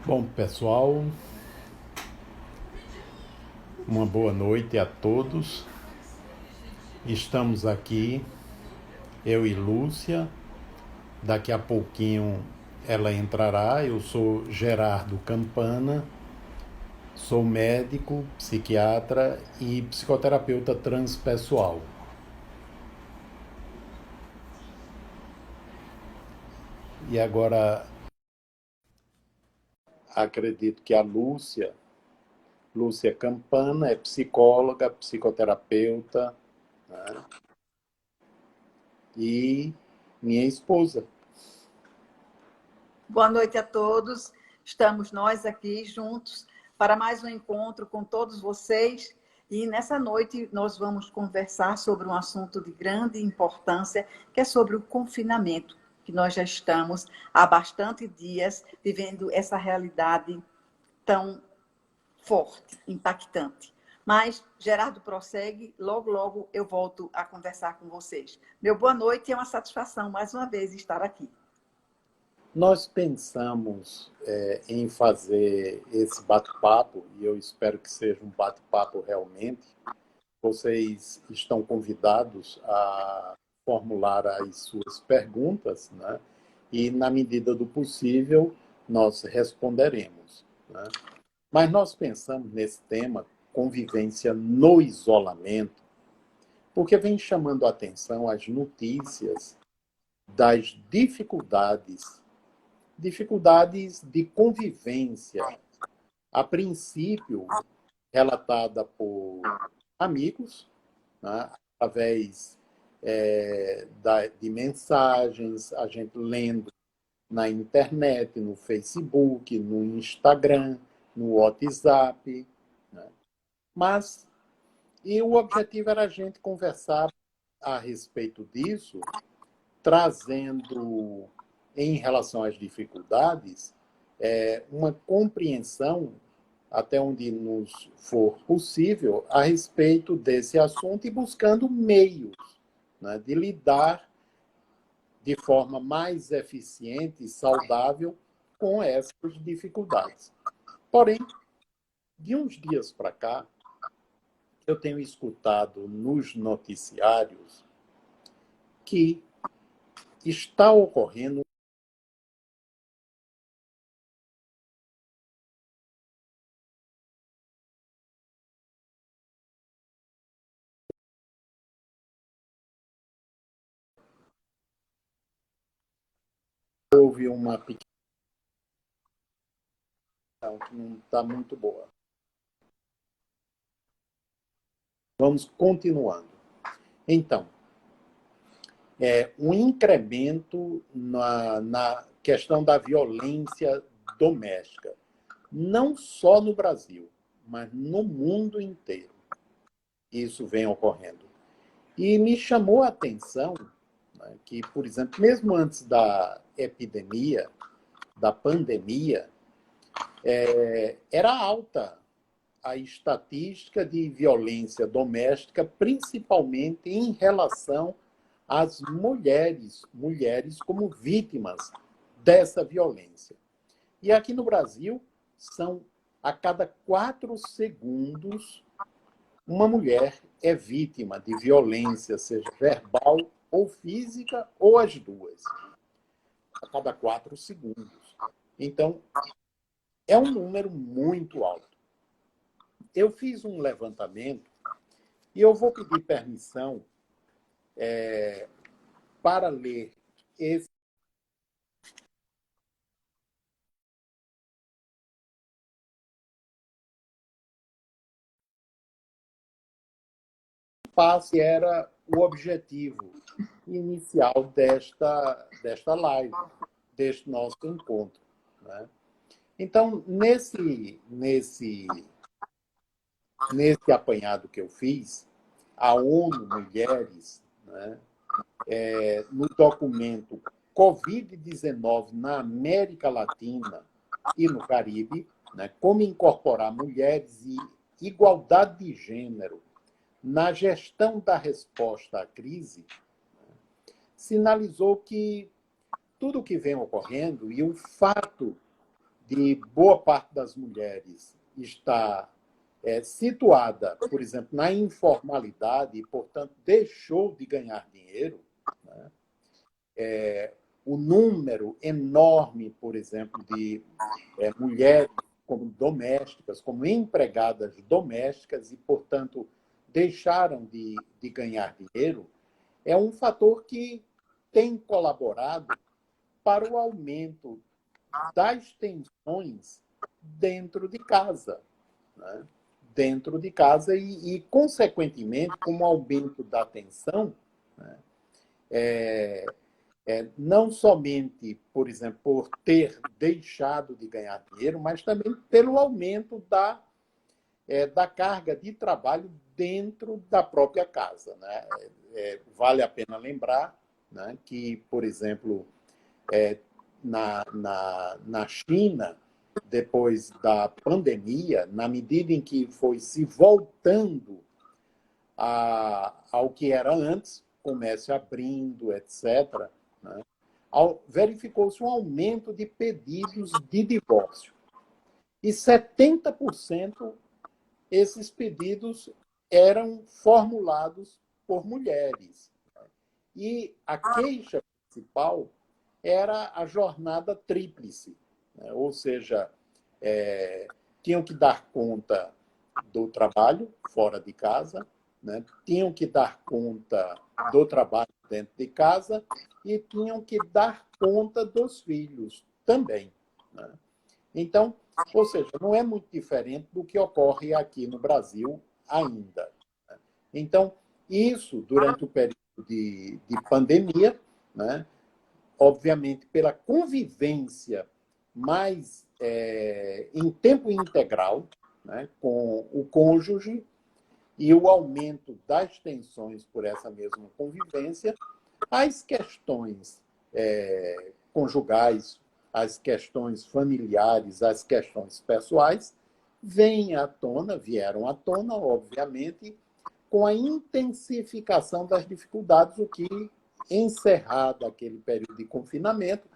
Bom, pessoal, uma boa noite a todos. Estamos aqui, eu e Lúcia. Daqui a pouquinho ela entrará. Eu sou Gerardo Campana, sou médico, psiquiatra e psicoterapeuta transpessoal. E agora acredito que a Lúcia Campana, é psicóloga, psicoterapeuta, né? E minha esposa. Boa noite a todos. Estamos nós aqui juntos para mais um encontro com todos vocês. E nessa noite nós vamos conversar sobre um assunto de grande importância, que é sobre o confinamento, que nós já estamos há bastante dias vivendo essa realidade tão forte, impactante. Mas Gerardo prossegue, logo, logo eu volto a conversar com vocês. Meu boa noite, é uma satisfação mais uma vez estar aqui. Nós pensamos em fazer esse bate-papo, e eu espero que seja um bate-papo realmente. Vocês estão convidados a formular as suas perguntas, né? E, na medida do possível, nós responderemos, né? Mas nós pensamos nesse tema, convivência no isolamento, porque vem chamando a atenção as notícias das dificuldades de convivência, a princípio relatada por amigos, né, através de mensagens, a gente lendo na internet, no Facebook, no Instagram, no WhatsApp, né? Mas, e o objetivo era a gente conversar a respeito disso, trazendo, em relação às dificuldades, uma compreensão, até onde nos for possível, a respeito desse assunto e buscando meios, né, de lidar de forma mais eficiente e saudável com essas dificuldades. Porém, de uns dias para cá, eu tenho escutado nos noticiários que está ocorrendo houve uma pequena que não está muito boa. Vamos continuando. Então, um incremento na questão da violência doméstica, não só no Brasil, mas no mundo inteiro. Isso vem ocorrendo. E me chamou a atenção, né, que, por exemplo, mesmo antes da epidemia, da pandemia, era alta a estatística de violência doméstica, principalmente em relação às mulheres como vítimas dessa violência. E aqui no Brasil, são a cada 4 segundos, uma mulher é vítima de violência, seja verbal ou física, ou as duas. A cada 4 segundos. Então, é um número muito alto. Eu fiz um levantamento e eu vou pedir permissão para ler esse passo que era o objetivo inicial desta live, deste nosso encontro, né? Então, nesse apanhado que eu fiz, a ONU Mulheres, né, no documento Covid-19 na América Latina e no Caribe, né, como incorporar mulheres e igualdade de gênero na gestão da resposta à crise, sinalizou que tudo o que vem ocorrendo e o fato de boa parte das mulheres está situada, por exemplo, na informalidade e, portanto, deixou de ganhar dinheiro, né? O número enorme, por exemplo, de mulheres como domésticas, como empregadas domésticas e, portanto, deixaram de ganhar dinheiro, é um fator que tem colaborado para o aumento das tensões dentro de casa, né? Dentro de casa consequentemente, com o aumento da tensão, né? Não somente, por exemplo, por ter deixado de ganhar dinheiro, mas também pelo aumento da carga de trabalho dentro da própria casa, né? Vale a pena lembrar, né, que, por exemplo, na China, depois da pandemia, na medida em que foi se voltando ao que era antes, comércio abrindo, etc., né, verificou-se um aumento de pedidos de divórcio. E 70% esses pedidos eram formulados por mulheres. E a queixa principal era a jornada tríplice, né? Ou seja, tinham que dar conta do trabalho fora de casa, né? Tinham que dar conta do trabalho dentro de casa e tinham que dar conta dos filhos também, né? Então, ou seja, não é muito diferente do que ocorre aqui no Brasil ainda. Então, isso, durante o período de pandemia, né, obviamente, pela convivência mais em tempo integral, né, com o cônjuge e o aumento das tensões por essa mesma convivência, as questões conjugais, as questões familiares, as questões pessoais, vieram à tona, obviamente, com a intensificação das dificuldades, o que, encerrado aquele período de confinamento,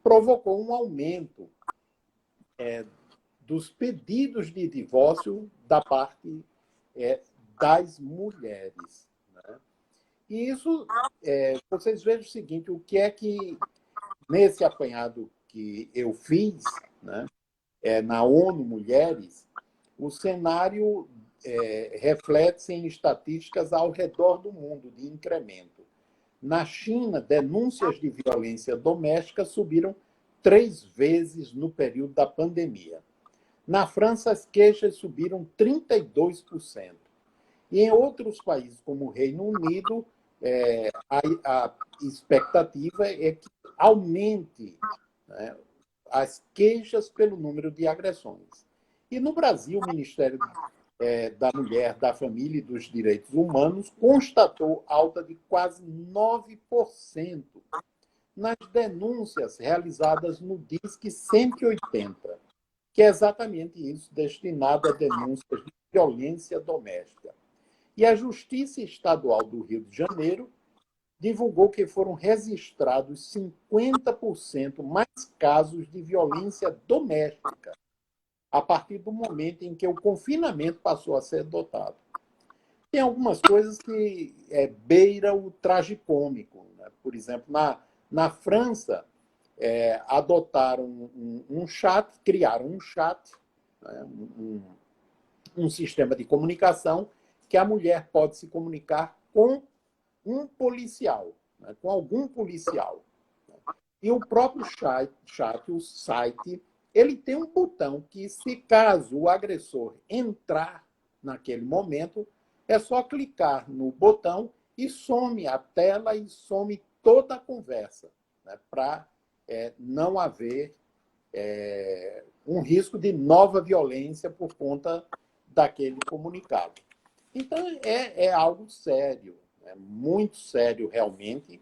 provocou um aumento dos pedidos de divórcio da parte das mulheres, né? E isso, vocês vejam o seguinte, o que é que, nesse apanhado que eu fiz, né, na ONU Mulheres, o cenário reflete-se em estatísticas ao redor do mundo de incremento. Na China, denúncias de violência doméstica subiram 3 vezes no período da pandemia. Na França, as queixas subiram 32%. E em outros países, como o Reino Unido, a expectativa é que aumente, né, as queixas pelo número de agressões. E no Brasil, o Ministério da Mulher, da Família e dos Direitos Humanos constatou alta de quase 9% nas denúncias realizadas no Disque 180, que é exatamente isso, destinado a denúncias de violência doméstica. E a Justiça Estadual do Rio de Janeiro divulgou que foram registrados 50% mais casos de violência doméstica a partir do momento em que o confinamento passou a ser adotado. Tem algumas coisas que beira o tragicômico, né? Por exemplo, na França, adotaram um chat, criaram um chat, né? um sistema de comunicação que a mulher pode se comunicar com um policial, né? Com algum policial. E o próprio chat, o site, ele tem um botão que, se caso o agressor entrar naquele momento, é só clicar no botão e some a tela e some toda a conversa, né, para não haver um risco de nova violência por conta daquele comunicado. Então, é algo sério, muito sério realmente,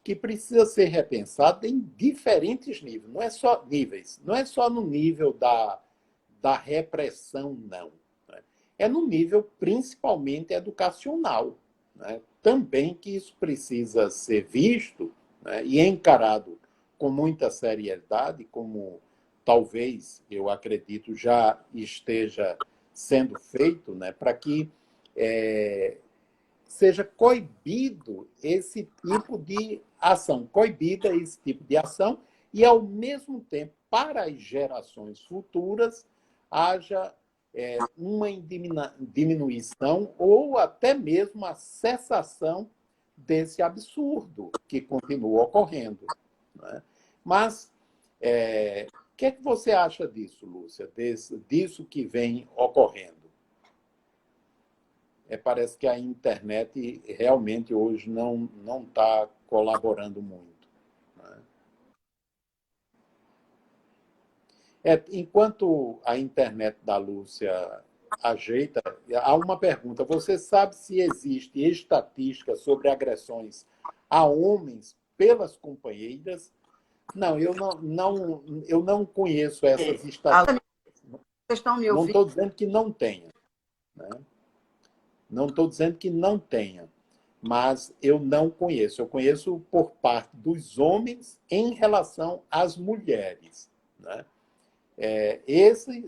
que precisa ser repensado em diferentes níveis. Não é só no nível da repressão, não. É no nível principalmente educacional, né? Também que isso precisa ser visto, né, e encarado com muita seriedade, como talvez, eu acredito, já esteja sendo feito, né, para que seja coibido esse tipo de ação, coibida esse tipo de ação, e, ao mesmo tempo, para as gerações futuras, haja uma diminuição ou até mesmo a cessação desse absurdo que continua ocorrendo, né? Mas, o que é que você acha disso, Lúcia, disso que vem ocorrendo? Parece que a internet realmente hoje não está colaborando muito, né? Enquanto a internet da Lúcia ajeita, há uma pergunta. Você sabe se existe estatística sobre agressões a homens pelas companheiras? Não, eu não conheço essas estatísticas. Vocês estão me Não ouvindo? estou dizendo que não tenha, né? Não estou dizendo que não tenha, mas eu não conheço. Eu conheço por parte dos homens em relação às mulheres, né?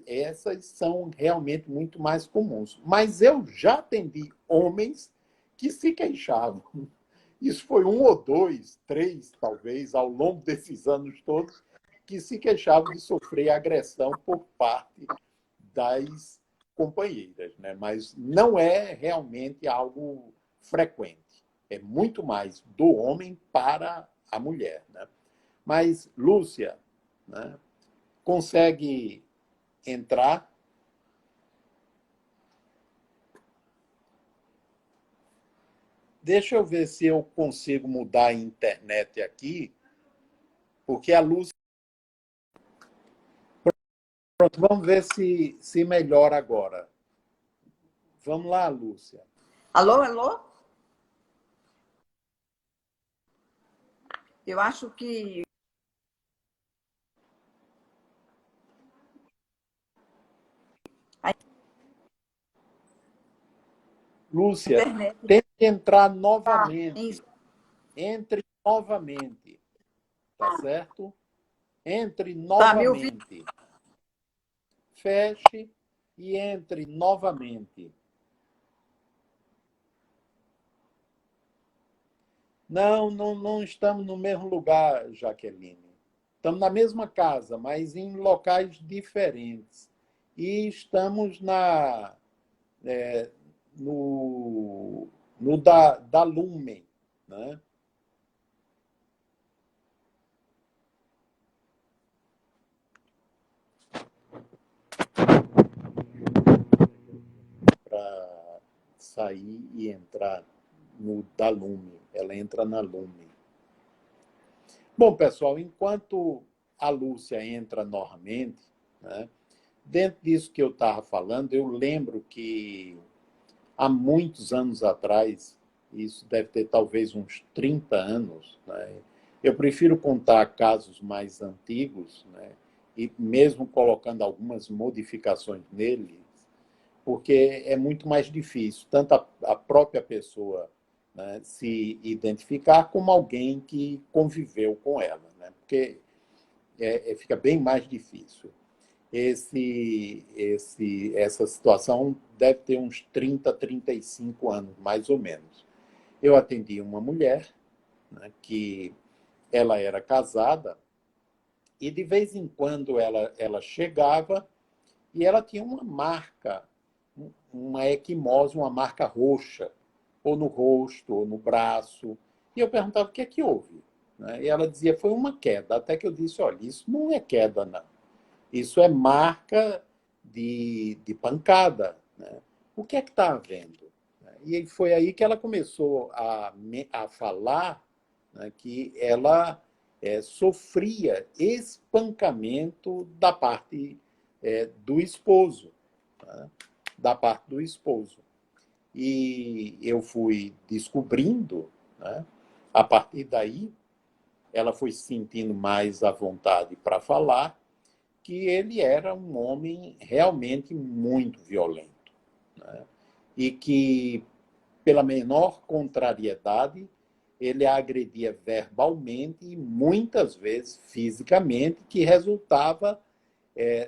Essas são realmente muito mais comuns. Mas eu já atendi homens que se queixavam. Isso foi um ou dois, três, talvez, ao longo desses anos todos, que se queixavam de sofrer agressão por parte das companheiras, né? Mas não é realmente algo frequente. É muito mais do homem para a mulher, né? Mas, Lúcia, né, consegue entrar? Deixa eu ver se eu consigo mudar a internet aqui, porque a Lúcia... Pronto, vamos ver se melhora agora. Vamos lá, Lúcia. Alô, alô? Eu acho que... Lúcia, internet tem que entrar está novamente. Entre novamente. Tá certo? Entre me ouvindo? novamente. Feche e entre novamente. Não estamos no mesmo lugar, Jaqueline. Estamos na mesma casa, mas em locais diferentes. E estamos no, no da Lumen, né? Para sair e entrar no da Lume. Ela entra na Lume. Bom, pessoal, enquanto a Lúcia entra novamente, né, dentro disso que eu estava falando, eu lembro que há muitos anos atrás, isso deve ter talvez uns 30 anos, né, eu prefiro contar casos mais antigos, né, e mesmo colocando algumas modificações neles, porque é muito mais difícil, tanto a própria pessoa, né, se identificar, como alguém que conviveu com ela, né? Porque fica bem mais difícil. Essa situação deve ter uns 30, 35 anos, mais ou menos. Eu atendi uma mulher, né, que ela era casada, e de vez em quando ela chegava e ela tinha uma marca, uma equimose, uma marca roxa, ou no rosto, ou no braço. E eu perguntava o que é que houve, né? E ela dizia, foi uma queda. Até que eu disse, olha, isso não é queda, não. Isso é marca de pancada, né? O que é que está havendo? E foi aí que ela começou a falar, né, que ela sofria espancamento da parte do esposo, né? Da parte do esposo. E eu fui descobrindo, né? A partir daí, ela foi se sentindo mais à vontade para falar, que ele era um homem realmente muito violento, né? E que, pela menor contrariedade, ele a agredia verbalmente e muitas vezes fisicamente, que resultava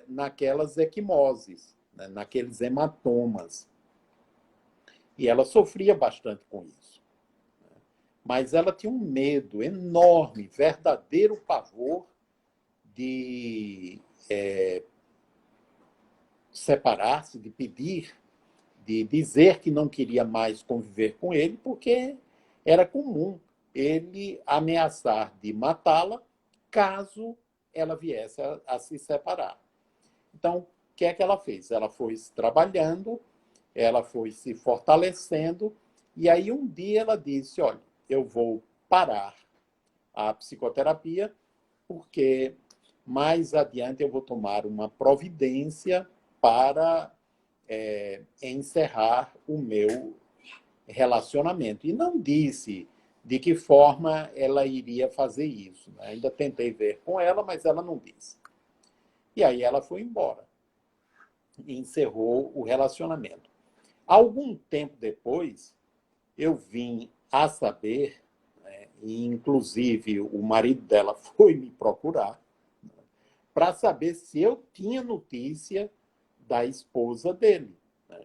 naquelas equimoses, né, naqueles hematomas. E ela sofria bastante com isso. Mas ela tinha um medo enorme, verdadeiro pavor de separar-se, de pedir, de dizer que não queria mais conviver com ele, porque era comum ele ameaçar de matá-la caso ela viesse a se separar. Então, o que é que ela fez? Ela foi trabalhando, ela foi se fortalecendo, e aí um dia ela disse, olha, eu vou parar a psicoterapia, porque mais adiante eu vou tomar uma providência para encerrar o meu relacionamento. E não disse de que forma ela iria fazer isso. Ainda tentei ver com ela, mas ela não disse. E aí ela foi embora e encerrou o relacionamento. Algum tempo depois, eu vim a saber, né, e inclusive o marido dela foi me procurar, para saber se eu tinha notícia da esposa dele.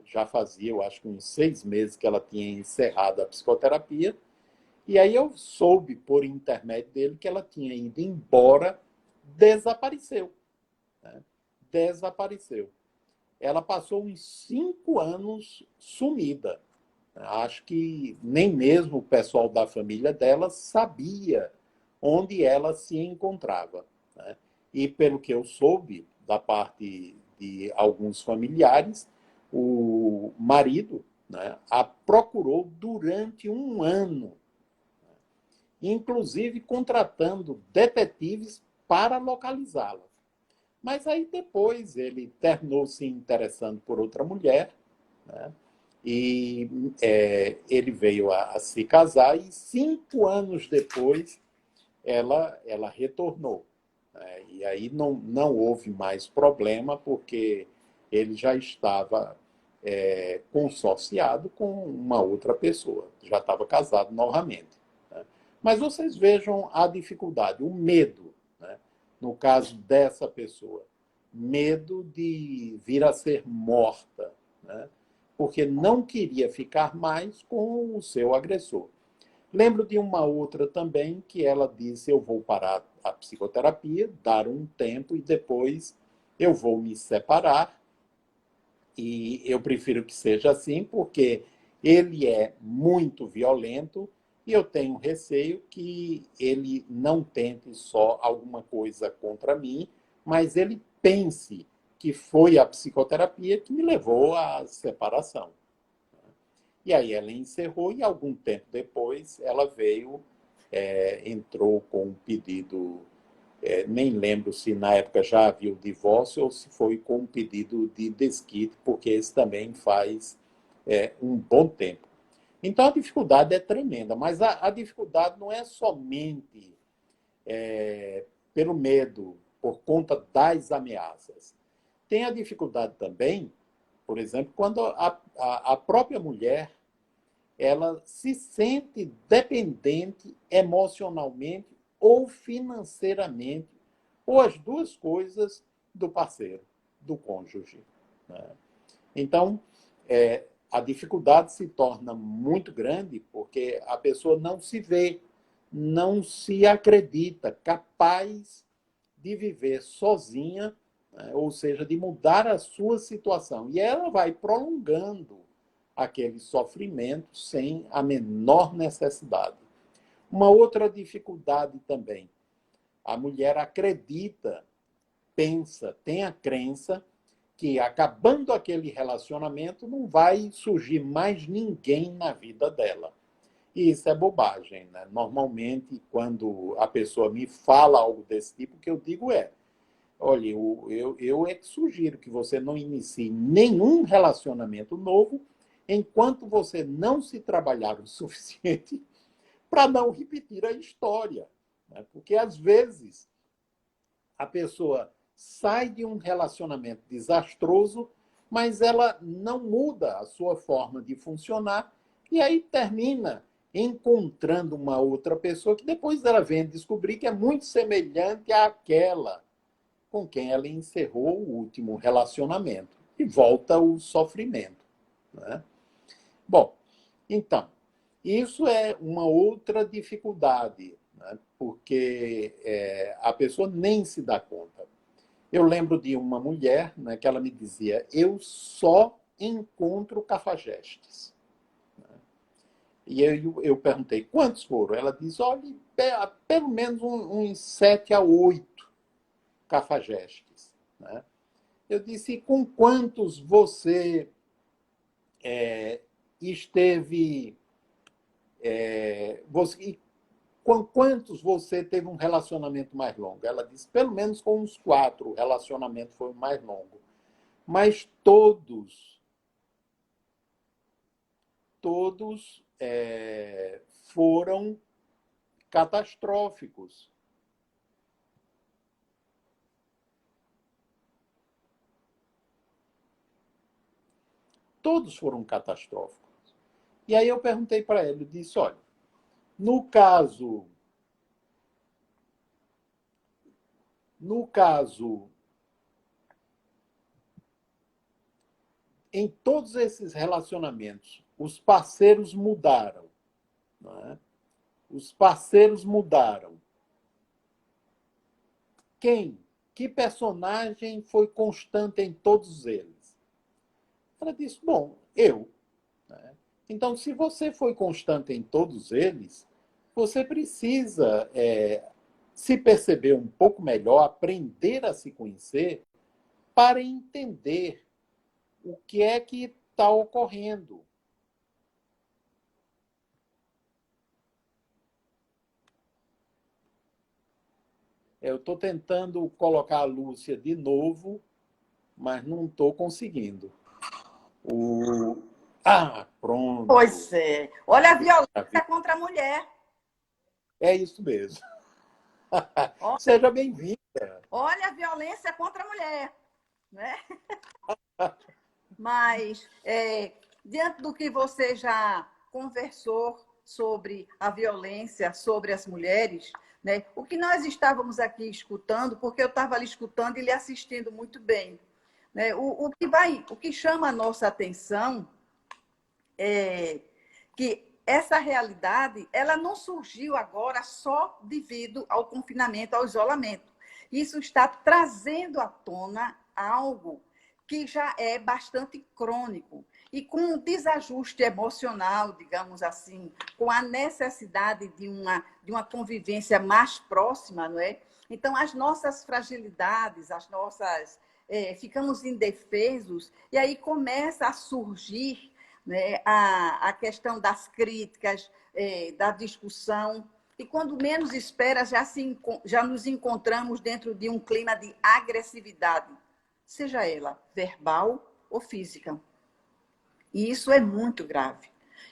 Já fazia, eu acho que uns 6 meses que ela tinha encerrado a psicoterapia, e aí eu soube, por intermédio dele, que ela tinha ido embora, desapareceu. Né? Desapareceu. Ela passou uns 5 anos sumida. Acho que nem mesmo o pessoal da família dela sabia onde ela se encontrava. Né? E pelo que eu soube, da parte de alguns familiares, o marido, né, a procurou durante 1 ano, inclusive contratando detetives para localizá-la. Mas aí depois ele terminou se interessando por outra mulher, né? E ele veio a se casar e 5 anos depois ela retornou. Né? E aí não houve mais problema, porque ele já estava consorciado com uma outra pessoa, já estava casado novamente. Né? Mas vocês vejam a dificuldade, o medo, né? No caso dessa pessoa, medo de vir a ser morta, né? Porque não queria ficar mais com o seu agressor. Lembro de uma outra também que ela disse, eu vou parar a psicoterapia, dar um tempo e depois eu vou me separar, e eu prefiro que seja assim, porque ele é muito violento e eu tenho receio que ele não tente só alguma coisa contra mim, mas ele pense que foi a psicoterapia que me levou à separação. E aí ela encerrou e algum tempo depois ela veio, entrou com um pedido, nem lembro se na época já havia o divórcio ou se foi com um pedido de desquite, porque esse também faz um bom tempo. Então a dificuldade é tremenda, mas a dificuldade não é somente pelo medo, por conta das ameaças. Tem a dificuldade também, por exemplo, quando a própria mulher ela se sente dependente emocionalmente ou financeiramente, ou as duas coisas, do parceiro, do cônjuge. Né? Então, a dificuldade se torna muito grande porque a pessoa não se vê, não se acredita capaz de viver sozinha, né? Ou seja, de mudar a sua situação. E ela vai prolongando aquele sofrimento sem a menor necessidade. Uma outra dificuldade também, a mulher acredita, pensa, tem a crença que acabando aquele relacionamento não vai surgir mais ninguém na vida dela. E isso é bobagem, né? Normalmente, quando a pessoa me fala algo desse tipo, o que eu digo olha, eu é que sugiro que você não inicie nenhum relacionamento novo enquanto você não se trabalhar o suficiente para não repetir a história. Né? Porque, às vezes, a pessoa sai de um relacionamento desastroso, mas ela não muda a sua forma de funcionar e aí termina encontrando uma outra pessoa que depois ela vem descobrir que é muito semelhante àquela com quem ela encerrou o último relacionamento. E volta o sofrimento, né? Bom, então, isso é uma outra dificuldade, né? Porque a pessoa nem se dá conta. Eu lembro de uma mulher, né, que ela me dizia: eu só encontro cafajestes. E eu perguntei: quantos foram? Ela diz: olha, pelo menos uns 7 a 8 cafajestes, né? Eu disse: e com quantos você esteve... e com quantos você teve um relacionamento mais longo? Ela disse: pelo menos com uns 4 o relacionamento foi mais longo. Mas todos foram catastróficos. Todos foram catastróficos. E aí eu perguntei para ela, eu disse: olha, no caso, em todos esses relacionamentos, os parceiros mudaram, né? Os parceiros mudaram. Que personagem foi constante em todos eles? Ela disse: bom, eu. Né? Então, se você foi constante em todos eles, você precisa se perceber um pouco melhor, aprender a se conhecer para entender o que é que está ocorrendo. Eu estou tentando colocar a Lúcia de novo, mas não estou conseguindo. Pronto. Pois é. Olha a violência contra a mulher. É isso mesmo. Seja bem-vinda. Olha a violência contra a mulher, né? Mas, diante do que você já conversou sobre a violência sobre as mulheres, né? O que nós estávamos aqui escutando, porque eu estava ali escutando e lhe assistindo muito bem, né? O que chama a nossa atenção é que essa realidade ela não surgiu agora só devido ao confinamento, ao isolamento. Isso está trazendo à tona algo que já é bastante crônico e com um desajuste emocional, digamos assim, com a necessidade de uma convivência mais próxima, não é? Então, as nossas fragilidades, ficamos indefesos e aí começa a surgir, né, a questão das críticas, da discussão. E quando menos espera, já nos encontramos dentro de um clima de agressividade, seja ela verbal ou física. E isso é muito grave.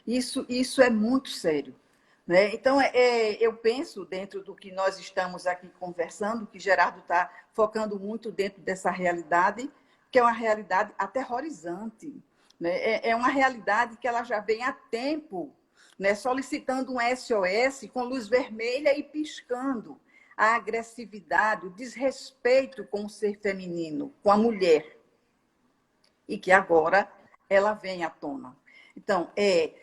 Isso é muito sério. Né? Então, eu penso, dentro do que nós estamos aqui conversando, que Gerardo está focando muito dentro dessa realidade, que é uma realidade aterrorizante. Né? É uma realidade que ela já vem há tempo, né? Solicitando um SOS com luz vermelha e piscando. A agressividade, o desrespeito com o ser feminino, com a mulher. E que agora ela vem à tona. Então,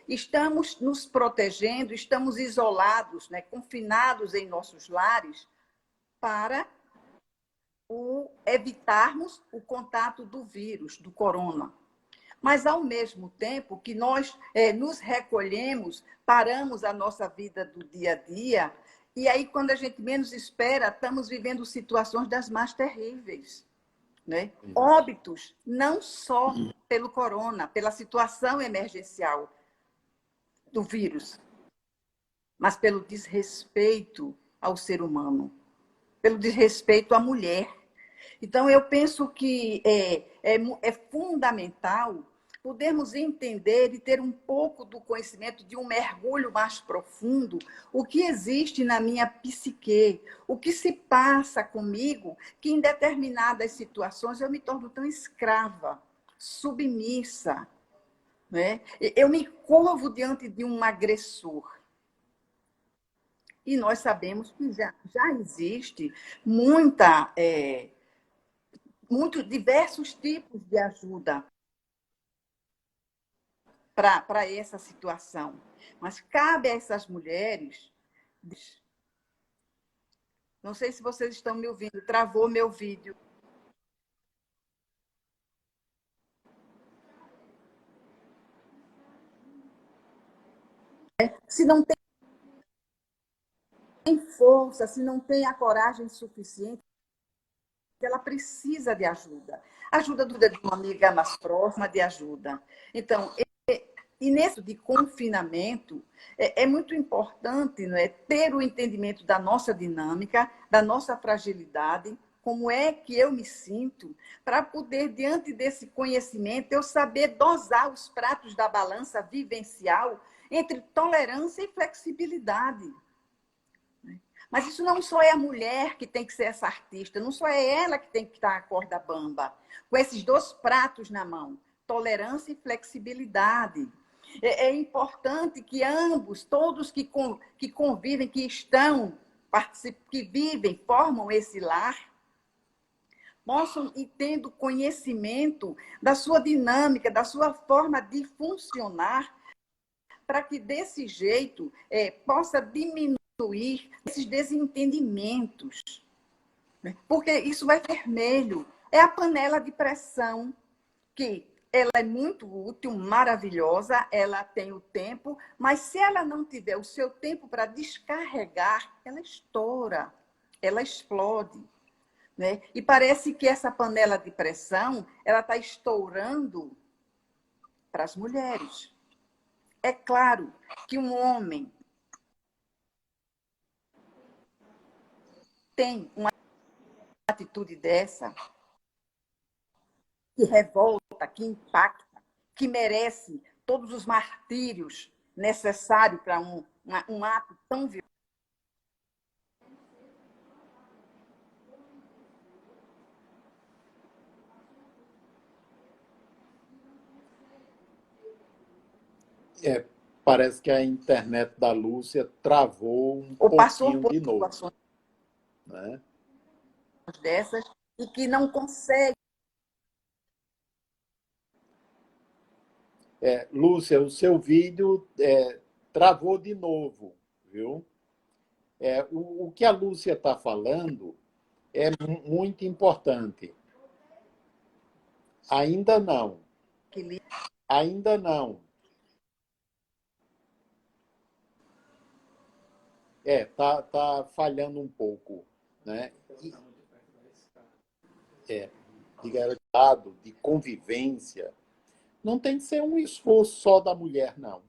estamos nos protegendo, estamos isolados, né, confinados em nossos lares para evitarmos o contato do vírus, do corona. Mas, ao mesmo tempo que nós nos recolhemos, paramos a nossa vida do dia a dia, e aí, quando a gente menos espera, estamos vivendo situações das mais terríveis. Né? Óbitos, não só pelo corona, pela situação emergencial do vírus, mas pelo desrespeito ao ser humano, pelo desrespeito à mulher. Então, eu penso que é fundamental podermos entender e ter um pouco do conhecimento de um mergulho mais profundo, o que existe na minha psique, o que se passa comigo, que em determinadas situações eu me torno tão escrava, submissa, né? Eu me curvo diante de um agressor. E nós sabemos que já existe muita diversos tipos de ajuda para essa situação. Mas cabe a essas mulheres. Não sei se vocês estão me ouvindo, travou meu vídeo. Se não tem força, se não tem a coragem suficiente, ela precisa de ajuda. Ajuda de uma amiga mais próxima, de ajuda. Então, e nesse de confinamento, é muito importante, não é, ter o entendimento da nossa dinâmica, da nossa fragilidade, como é que eu me sinto, para poder, diante desse conhecimento, eu saber dosar os pratos da balança vivencial entre tolerância e flexibilidade. Mas isso não só é a mulher que tem que ser essa artista, não só é ela que tem que estar a corda bamba, com esses dois pratos na mão, tolerância e flexibilidade. É importante que ambos, todos que convivem, que estão, que vivem, formam esse lar, possam ir tendo conhecimento da sua dinâmica, da sua forma de funcionar, para que desse jeito possa diminuir esses desentendimentos. Porque isso vai vermelho. É a panela de pressão, que ela é muito útil, maravilhosa, ela tem o tempo, mas se ela não tiver o seu tempo para descarregar, ela estoura, ela explode. Né? E parece que essa panela de pressão ela está estourando para as mulheres. É claro que um homem tem uma atitude dessa, que revolta, que impacta, que merece todos os martírios necessários para um ato tão violento. Parece que a internet da Lúcia travou um Ou passou pouquinho por de novo. situações, Né? dessas e que não consegue. Lúcia, o seu vídeo travou de novo, viu? O que a Lúcia está falando é muito importante. Ainda não. Ainda não. Tá falhando um pouco. Né? De convivência. Não tem que ser um esforço só da mulher, não.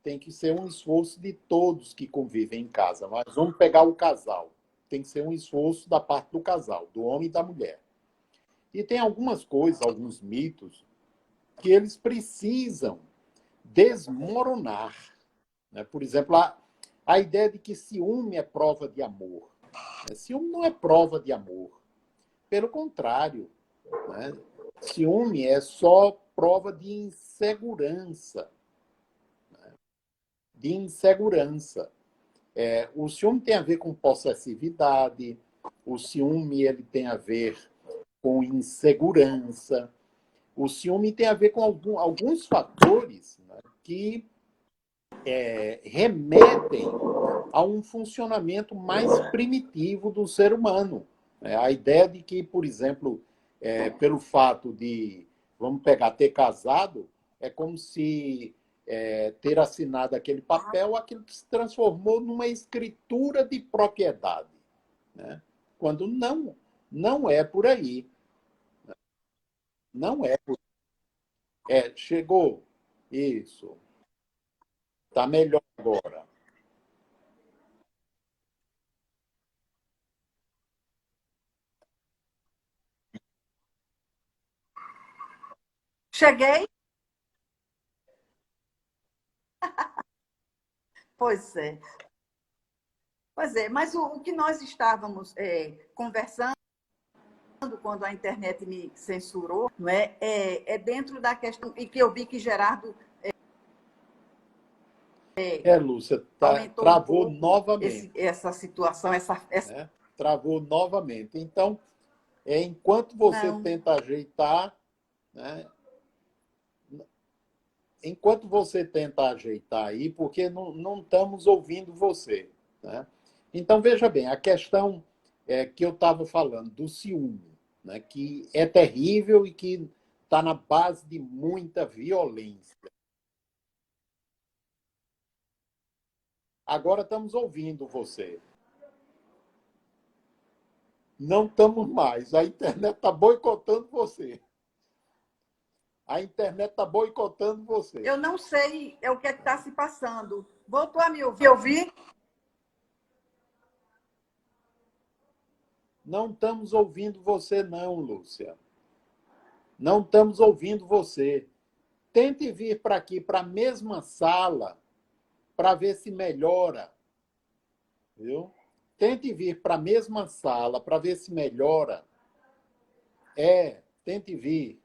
Tem que ser um esforço de todos que convivem em casa. Mas vamos pegar o casal. Tem que ser um esforço da parte do casal, do homem e da mulher. E tem algumas coisas, alguns mitos, que eles precisam desmoronar. Né? Por exemplo, a ideia de que ciúme é prova de amor. Ciúme não é prova de amor. Pelo contrário, né? Ciúme é só prova de insegurança. Né? De insegurança. O ciúme tem a ver com possessividade, o ciúme ele tem a ver com insegurança, o ciúme tem a ver com alguns fatores, né, que remetem a um funcionamento mais primitivo do ser humano. A ideia de que, por exemplo, pelo fato de, vamos pegar, ter casado, é como se ter assinado aquele papel, aquilo se transformou numa escritura de propriedade. Né? Quando não é por aí. Não é por chegou. Isso. Está melhor agora. Cheguei? Pois é. Pois é, mas o que nós estávamos conversando quando a internet me censurou, não é dentro da questão, e que eu vi que Gerardo Lúcia, aumentou um travou pouco novamente. essa situação, Né? Travou novamente. Então, Enquanto você Não. tenta ajeitar, né? Enquanto você tenta ajeitar aí, porque não estamos ouvindo você. Né? Então, veja bem, a questão que eu estava falando do ciúme, né? Que é terrível e que está na base de muita violência. Agora estamos ouvindo você. Não estamos mais. A internet está boicotando você. A internet está boicotando você. Eu não sei o que está se passando. Voltou a me ouvir? Não estamos ouvindo você, não, Lúcia. Não estamos ouvindo você. Tente vir para aqui, para a mesma sala, para ver se melhora. Viu? Tente vir para a mesma sala para ver se melhora. Tente vir,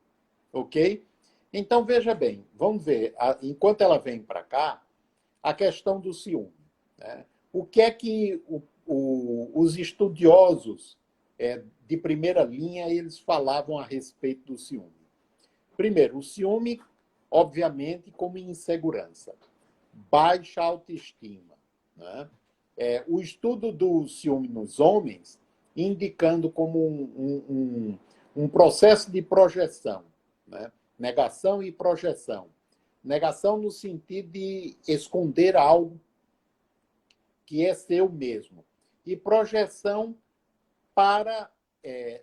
ok? Então, veja bem, vamos ver, enquanto ela vem para cá, a questão do ciúme. Né? O que é que os estudiosos de primeira linha eles falavam a respeito do ciúme? Primeiro, o ciúme, obviamente, como insegurança, baixa autoestima. Né? O estudo do ciúme nos homens indicando como um processo de projeção, né? Negação e projeção. Negação no sentido de esconder algo que é seu mesmo. E projeção para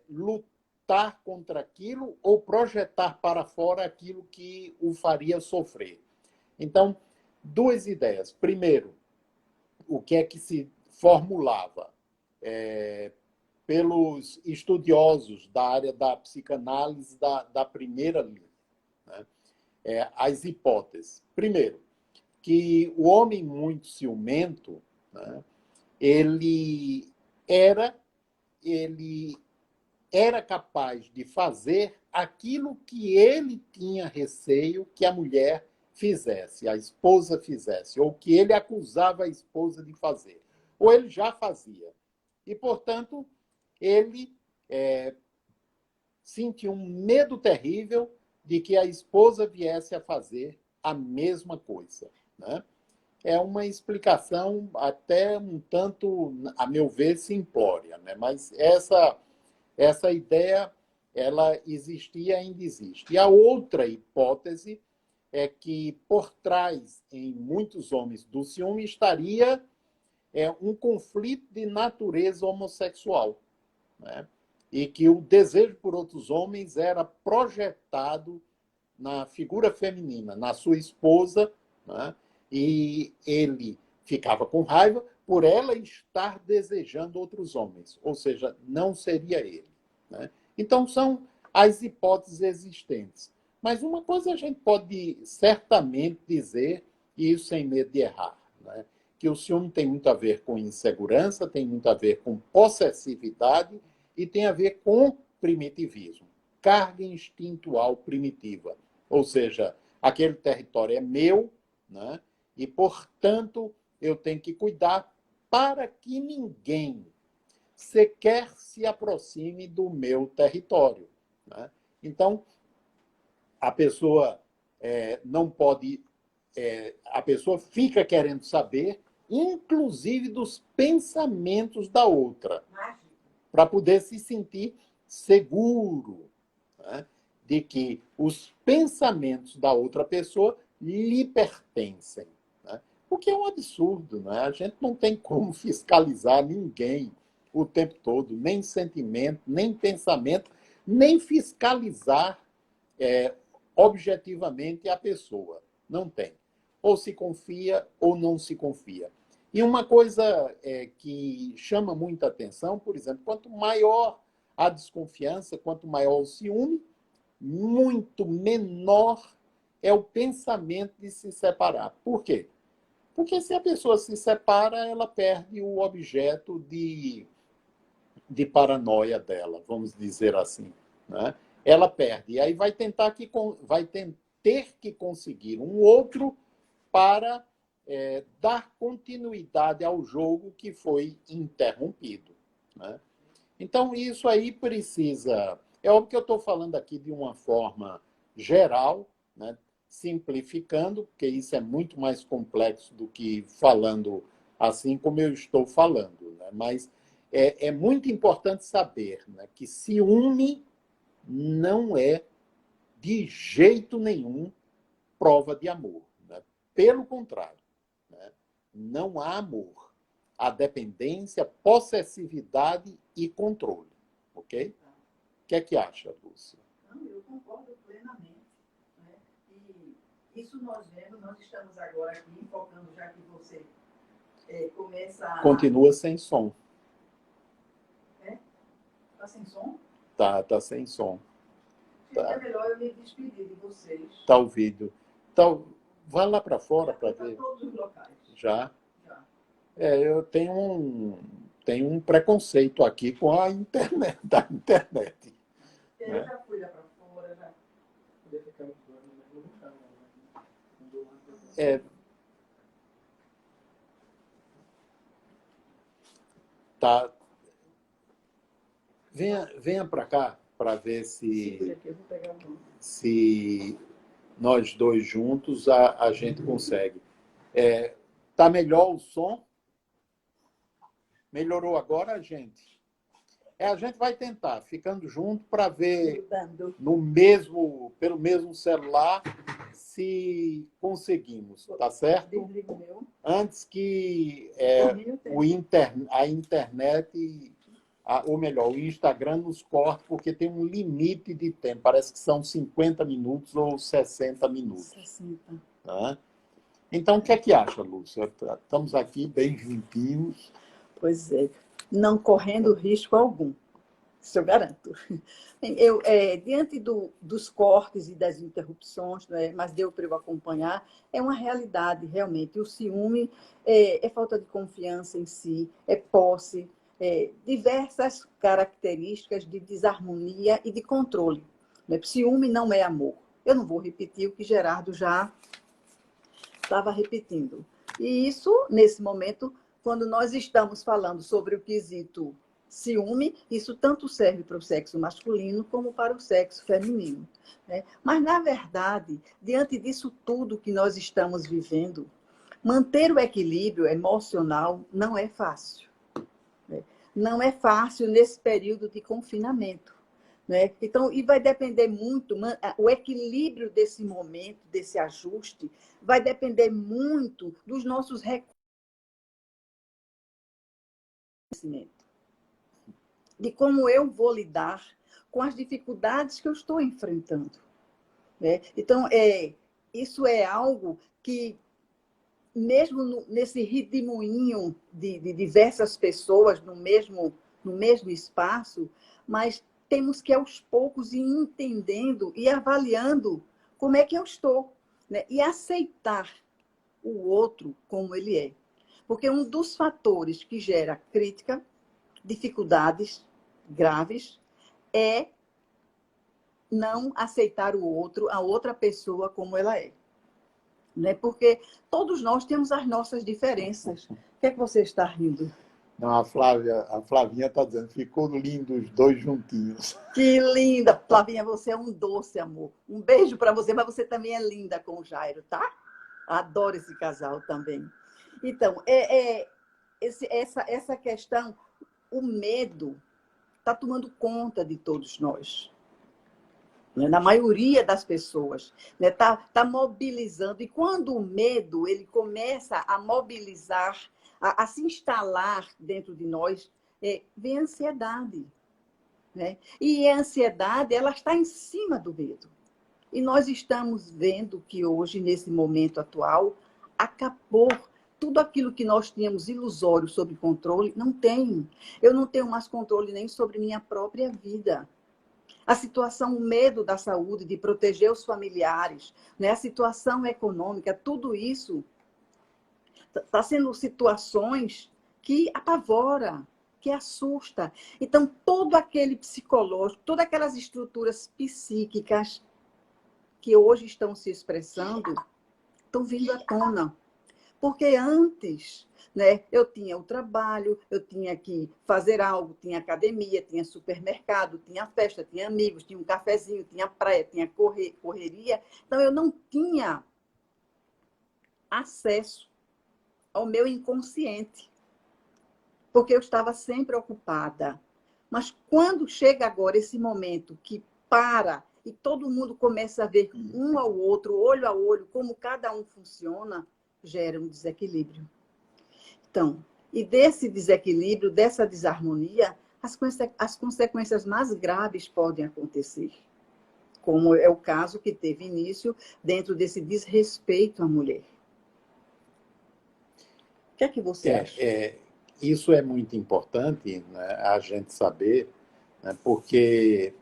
lutar contra aquilo ou projetar para fora aquilo que o faria sofrer. Então, duas ideias. Primeiro, o que é que se formulava pelos estudiosos da área da psicanálise da primeira linha. Né? As hipóteses. Primeiro, que o homem muito ciumento, né, ele era capaz de fazer aquilo que ele tinha receio que a mulher fizesse, a esposa fizesse, ou que ele acusava a esposa de fazer. Ou ele já fazia. E, portanto, ele sentia um medo terrível de que a esposa viesse a fazer a mesma coisa. Né? É uma explicação até um tanto, a meu ver, simplória. Né? Mas essa ideia ela existia e ainda existe. E a outra hipótese é que por trás, em muitos homens, do ciúme estaria um conflito de natureza homossexual. Né? E que o desejo por outros homens era projetado na figura feminina, na sua esposa, né? E ele ficava com raiva por ela estar desejando outros homens, ou seja, não seria ele. Né? Então, são as hipóteses existentes. Mas uma coisa a gente pode certamente dizer, e isso sem medo de errar, né? Que o ciúme tem muito a ver com insegurança, tem muito a ver com possessividade e tem a ver com primitivismo, carga instintual primitiva. Ou seja, aquele território é meu, né? E, portanto, eu tenho que cuidar para que ninguém sequer se aproxime do meu território. Né? Então, a pessoa não pode. A pessoa fica querendo saber, inclusive dos pensamentos da outra, para poder se sentir seguro, né? De que os pensamentos da outra pessoa lhe pertencem. Né? O que é um absurdo. Né? A gente não tem como fiscalizar ninguém o tempo todo, nem sentimento, nem pensamento, nem fiscalizar objetivamente a pessoa. Não tem. Ou se confia ou não se confia. E uma coisa que chama muita atenção, por exemplo, quanto maior a desconfiança, quanto maior o ciúme, muito menor é o pensamento de se separar. Por quê? Porque se a pessoa se separa, ela perde o objeto de paranoia dela, vamos dizer assim. Né? Ela perde. E aí ter que conseguir um outro para dar continuidade ao jogo que foi interrompido. Né? Então, isso aí precisa... É óbvio que eu estou falando aqui de uma forma geral, né? Simplificando, porque isso é muito mais complexo do que falando assim como eu estou falando. Né? Mas é muito importante saber, né, que ciúme não é, de jeito nenhum, prova de amor. Né? Pelo contrário, né? Não há amor. Há dependência, possessividade e controle. Ok? O que é que acha, Lúcia? Não, eu concordo plenamente. Né? E isso nós vemos, nós estamos agora aqui focando, já que você começa a... Continua sem som. Está sem som? Tá sem som. Tá. É melhor eu me despedir de vocês. Tá o vídeo. Então, vá lá para fora para ver. Todos os locais. Já? Já. Eu tenho um preconceito aqui com a internet, da internet. Eu já fui lá para fora, já. Tá. Venha para cá para ver se nós dois juntos a gente consegue. Tá melhor o som? Melhorou agora, gente? A gente vai tentar, ficando junto, para ver pelo mesmo celular, se conseguimos, tá certo? Antes que a internet, ou melhor, o Instagram nos corte, porque tem um limite de tempo. Parece que são 50 minutos ou 60 minutos. 60. Tá? Então, o que é que acha, Lúcia? Estamos aqui bem juntinhos. Pois é, não correndo risco algum, isso eu garanto. Diante dos cortes e das interrupções, né, mas deu para eu acompanhar, é uma realidade, realmente. O ciúme é falta de confiança em si, é posse, diversas características de desarmonia e de controle. Né? Ciúme não é amor. Eu não vou repetir o que Gerardo já estava repetindo. E isso, nesse momento, quando nós estamos falando sobre o quesito ciúme, isso tanto serve para o sexo masculino como para o sexo feminino. Né? Mas, na verdade, diante disso tudo que nós estamos vivendo, manter o equilíbrio emocional não é fácil. Né? Não é fácil nesse período de confinamento. Né? Então, e vai depender muito, o equilíbrio desse momento, desse ajuste, vai depender muito dos nossos recursos, de como eu vou lidar com as dificuldades que eu estou enfrentando. Né? Então, isso é algo que, mesmo nesse redemoinho de diversas pessoas no mesmo espaço, mas temos que, aos poucos, ir entendendo e avaliando como é que eu estou. Né? E aceitar o outro como ele é. Porque um dos fatores que gera crítica, dificuldades graves, é não aceitar o outro, a outra pessoa como ela é. Né? Porque todos nós temos as nossas diferenças. O que é que você está rindo? Não, a Flavinha está dizendo, ficou lindo os dois juntinhos. Que linda! Flavinha, você é um doce, amor. Um beijo para você, mas você também é linda com o Jairo, tá? Adoro esse casal também. Então, essa questão, o medo está tomando conta de todos nós. Né? Na maioria das pessoas. Né? Tá mobilizando. E quando o medo ele começa a mobilizar, a se instalar dentro de nós, vem a ansiedade. Né? E a ansiedade ela está em cima do medo. E nós estamos vendo que hoje, nesse momento atual, acabou tudo aquilo que nós tínhamos ilusório sobre controle, não tem. Eu não tenho mais controle nem sobre minha própria vida. A situação, o medo da saúde, de proteger os familiares, né? A situação econômica, tudo isso está sendo situações que apavora, que assusta. Então, todo aquele psicológico, todas aquelas estruturas psíquicas que hoje estão se expressando, estão vindo à tona. Porque antes, né, eu tinha o trabalho, eu tinha que fazer algo, tinha academia, tinha supermercado, tinha festa, tinha amigos, tinha um cafezinho, tinha praia, tinha correria. Então, eu não tinha acesso ao meu inconsciente, porque eu estava sempre ocupada. Mas quando chega agora esse momento que para e todo mundo começa a ver um ao outro, olho a olho, como cada um funciona, gera um desequilíbrio. Então, e desse desequilíbrio, dessa desarmonia, as consequências mais graves podem acontecer, como é o caso que teve início dentro desse desrespeito à mulher. O que é que você acha? Isso é muito importante, né, a gente saber, né, porque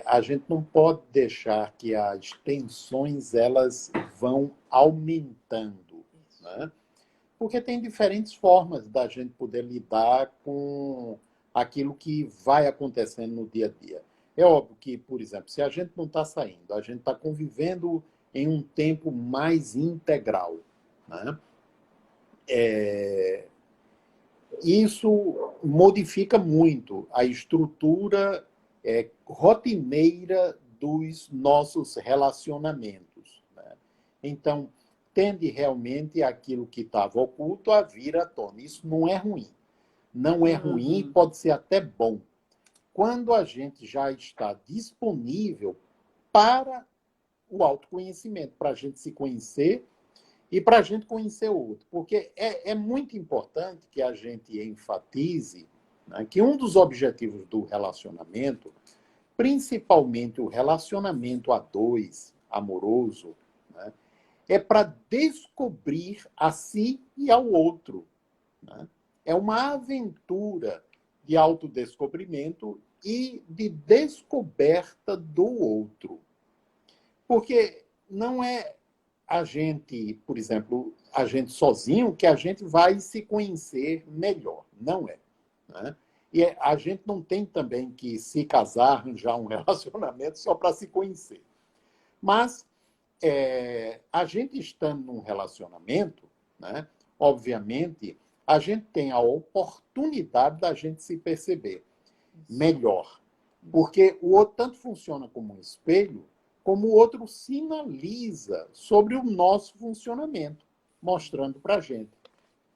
a gente não pode deixar que as tensões elas vão aumentando, né? Porque tem diferentes formas da gente poder lidar com aquilo que vai acontecendo no dia a dia. É óbvio que, por exemplo, se a gente não está saindo, a gente está convivendo em um tempo mais integral, né? Isso modifica muito a estrutura rotineira dos nossos relacionamentos, né? Então, tende realmente aquilo que estava oculto a vir à tona. Isso não é ruim. Não é ruim, pode ser até bom. Quando a gente já está disponível para o autoconhecimento, para a gente se conhecer e para a gente conhecer o outro. Porque é muito importante que a gente enfatize, né, que um dos objetivos do relacionamento, principalmente o relacionamento a dois, amoroso, né, é para descobrir a si e ao outro, né? É uma aventura de autodescobrimento e de descoberta do outro. Porque não é a gente, por exemplo, a gente sozinho, que a gente vai se conhecer melhor. Não é, né? E a gente não tem também que se casar, arranjar um relacionamento só para se conhecer. Mas a gente estando num relacionamento, né, obviamente, a gente tem a oportunidade da gente se perceber melhor. Porque o outro tanto funciona como um espelho, como o outro sinaliza sobre o nosso funcionamento, mostrando para a gente.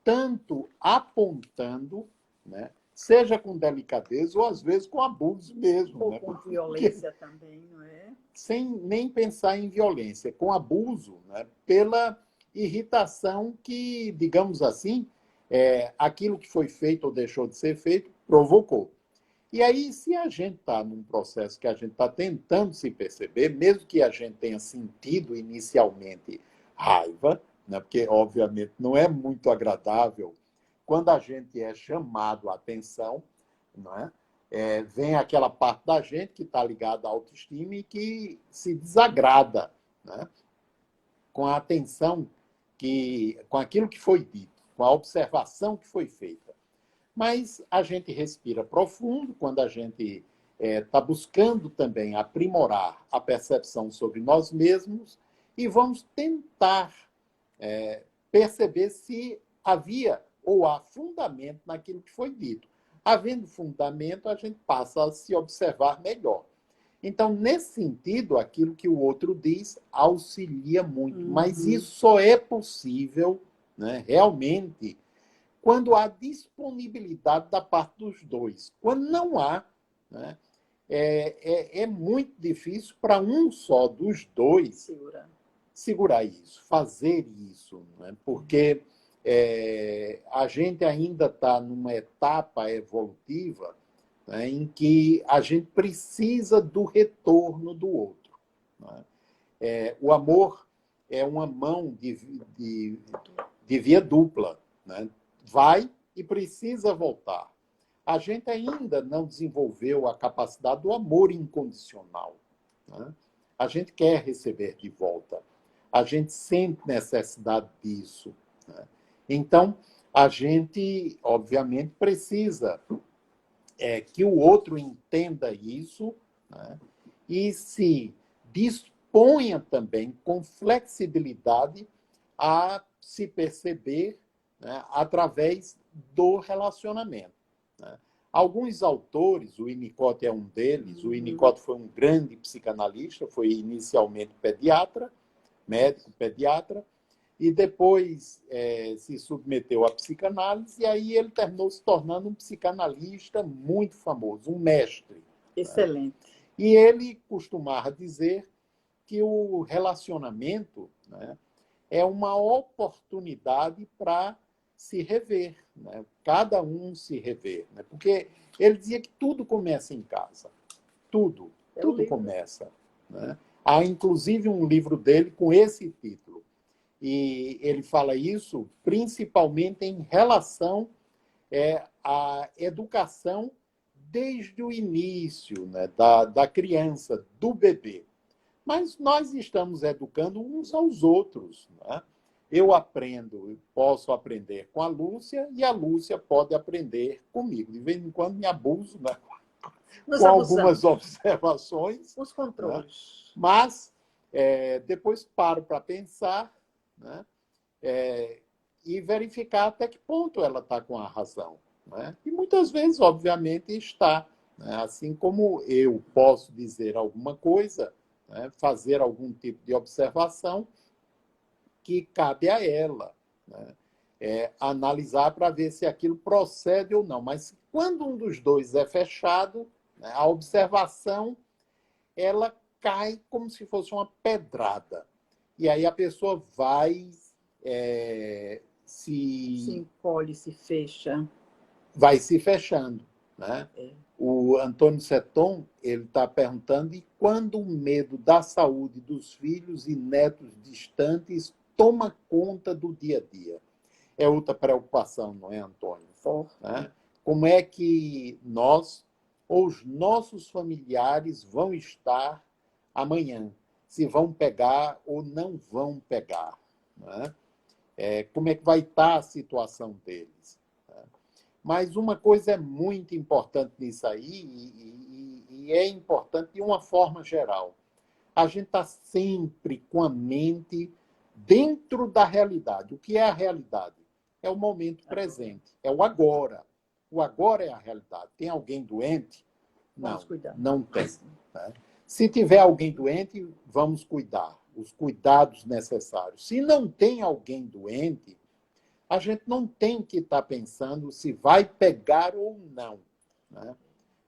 Tanto apontando, né, seja com delicadeza ou às vezes com abuso mesmo. Ou né? com violência também, não é? Sem nem pensar em violência, com abuso, né, pela irritação que, digamos assim, aquilo que foi feito ou deixou de ser feito provocou. E aí, se a gente está num processo que a gente está tentando se perceber, mesmo que a gente tenha sentido inicialmente raiva, né, porque, obviamente, não é muito agradável quando a gente é chamado a atenção, não é? Vem aquela parte da gente que está ligada à autoestima e que se desagrada, né, com a atenção, com aquilo que foi dito, com a observação que foi feita. Mas a gente respira profundo quando a gente está buscando também aprimorar a percepção sobre nós mesmos e vamos tentar perceber se havia ou há fundamento naquilo que foi dito. Havendo fundamento, a gente passa a se observar melhor. Então, nesse sentido, aquilo que o outro diz auxilia muito, mas isso só é possível, né, realmente, quando há disponibilidade da parte dos dois. Quando não há, né, é muito difícil para um só dos dois segurar isso, fazer isso, né? Porque a gente ainda está numa etapa evolutiva, né, em que a gente precisa do retorno do outro, né? O amor é uma mão de via dupla, né? Vai e precisa voltar. A gente ainda não desenvolveu a capacidade do amor incondicional, né? A gente quer receber de volta. A gente sente necessidade disso, né? Então, a gente, obviamente, precisa que o outro entenda isso, né, e se disponha também com flexibilidade a se perceber, né, através do relacionamento, né? Alguns autores, o Winnicott é um deles, o Winnicott foi um grande psicanalista, foi inicialmente pediatra, médico pediatra, e depois se submeteu à psicanálise, e aí ele terminou se tornando um psicanalista muito famoso, um mestre. Excelente. Né? E ele costumava dizer que o relacionamento, né, é uma oportunidade para se rever, né? Cada um se rever. Né? Porque ele dizia que tudo começa em casa. Tudo começa. Né? Há, inclusive, um livro dele com esse título. E ele fala isso principalmente em relação à educação desde o início, né, da criança, do bebê. Mas nós estamos educando uns aos outros. Né? Eu aprendo, posso aprender com a Lúcia e a Lúcia pode aprender comigo. De vez em quando me abuso, né? Com algumas observações. Os controles. Né? Mas depois paro para pensar, né? E verificar até que ponto ela está com a razão. Né? E muitas vezes, obviamente, está. Né? Assim como eu posso dizer alguma coisa, né? Fazer algum tipo de observação que cabe a ela. Né? Analisar para ver se aquilo procede ou não. Mas quando um dos dois é fechado, né, a observação ela cai como se fosse uma pedrada. E aí a pessoa vai se encolhe, se fecha. Vai se fechando. Né? O Antônio Seton ele está perguntando: e quando o medo da saúde dos filhos e netos distantes toma conta do dia a dia? É outra preocupação, não é, Antônio? Né? Como é que nós ou os nossos familiares vão estar amanhã? Se vão pegar ou não vão pegar? Né? Como é que vai estar a situação deles? Né? Mas uma coisa é muito importante nisso aí, e é importante de uma forma geral. A gente está sempre com a mente dentro da realidade. O que é a realidade? É o momento presente, é o agora. O agora é a realidade. Tem alguém doente? Não, não tem. Né? Se tiver alguém doente, vamos cuidar, os cuidados necessários. Se não tem alguém doente, a gente não tem que estar pensando se vai pegar ou não. Né?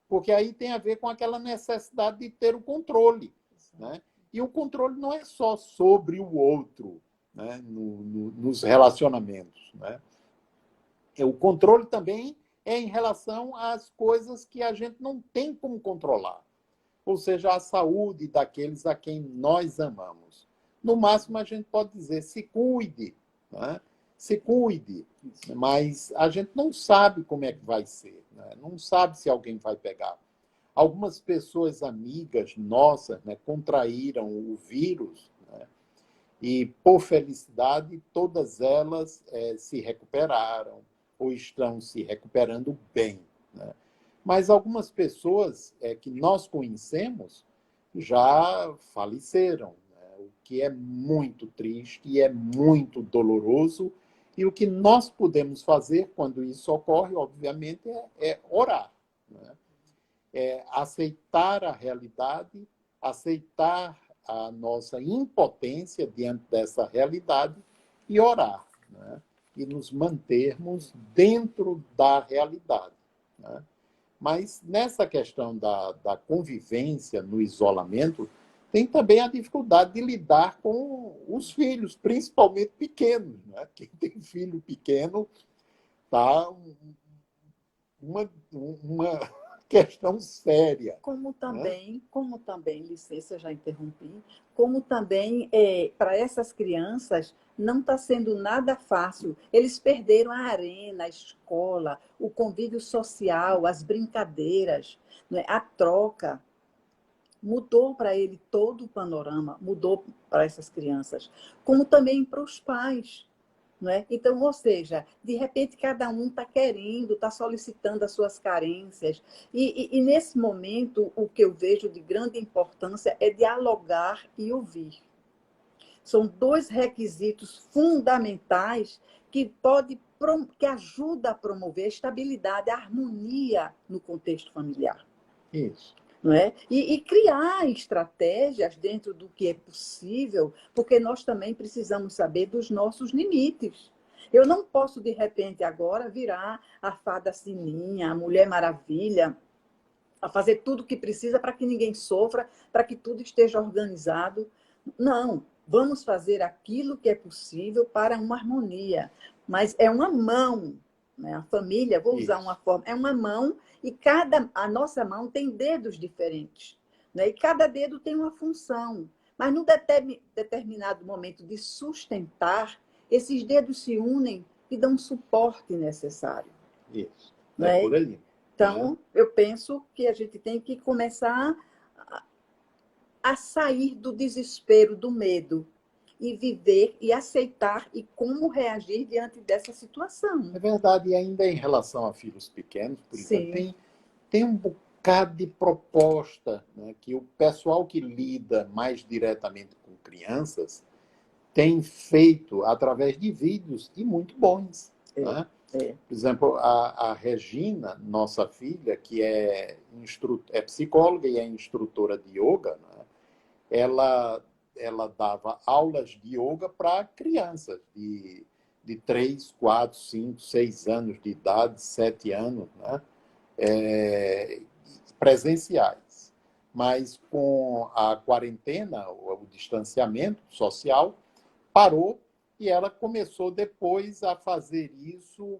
Porque aí tem a ver com aquela necessidade de ter o controle. Né? E o controle não é só sobre o outro, né? Nos relacionamentos. Né? O controle também é em relação às coisas que a gente não tem como controlar. Ou seja, a saúde daqueles a quem nós amamos. No máximo, a gente pode dizer, se cuide. Né? Se cuide. Mas a gente não sabe como é que vai ser. Né? Não sabe se alguém vai pegar. Algumas pessoas amigas nossas, né, contraíram o vírus, né, e, por felicidade, todas elas se recuperaram ou estão se recuperando bem. Né? Mas algumas pessoas que nós conhecemos já faleceram, né? O que é muito triste e é muito doloroso. E o que nós podemos fazer quando isso ocorre, obviamente, é orar. Né? Aceitar a realidade, aceitar a nossa impotência diante dessa realidade e orar. Né? E nos mantermos dentro da realidade. Né? Mas nessa questão da convivência no isolamento, tem também a dificuldade de lidar com os filhos, principalmente pequenos. Né? Quem tem filho pequeno está uma questão séria. Como também, licença, já interrompi, como também para essas crianças não está sendo nada fácil. Eles perderam a arena, a escola, o convívio social, as brincadeiras, né? A troca. Mudou para ele todo o panorama, mudou para essas crianças, como também para os pais. Não é? Então, ou seja, de repente cada um está querendo, está solicitando as suas carências. E nesse momento, o que eu vejo de grande importância é dialogar e ouvir. São dois requisitos fundamentais que ajudam a promover a estabilidade, a harmonia no contexto familiar. Isso. Não é? E criar estratégias dentro do que é possível, porque nós também precisamos saber dos nossos limites. Eu não posso, de repente, agora virar a fada sininha, a Mulher Maravilha, a fazer tudo o que precisa para que ninguém sofra, para que tudo esteja organizado. Não, vamos fazer aquilo que é possível para uma harmonia. Mas é uma mão, né? A família, vou usar uma forma, é uma mão e a nossa mão tem dedos diferentes, né? E cada dedo tem uma função. Mas num determinado momento de sustentar, esses dedos se unem e dão o suporte necessário. Isso. Né? Por ali. Então, eu penso que a gente tem que começar a sair do desespero, do medo, e viver e aceitar e como reagir diante dessa situação. É verdade, e ainda em relação a filhos pequenos, por exemplo, tem um bocado de proposta, né, que o pessoal que lida mais diretamente com crianças tem feito através de vídeos e muito bons. Né? Por exemplo, a Regina, nossa filha, que é psicóloga e é instrutora de yoga, né? ela dava aulas de yoga para crianças de 3, 4, 5, 6 anos de idade, 7 anos, né? Presenciais. Mas com a quarentena, o distanciamento social, parou e ela começou depois a fazer isso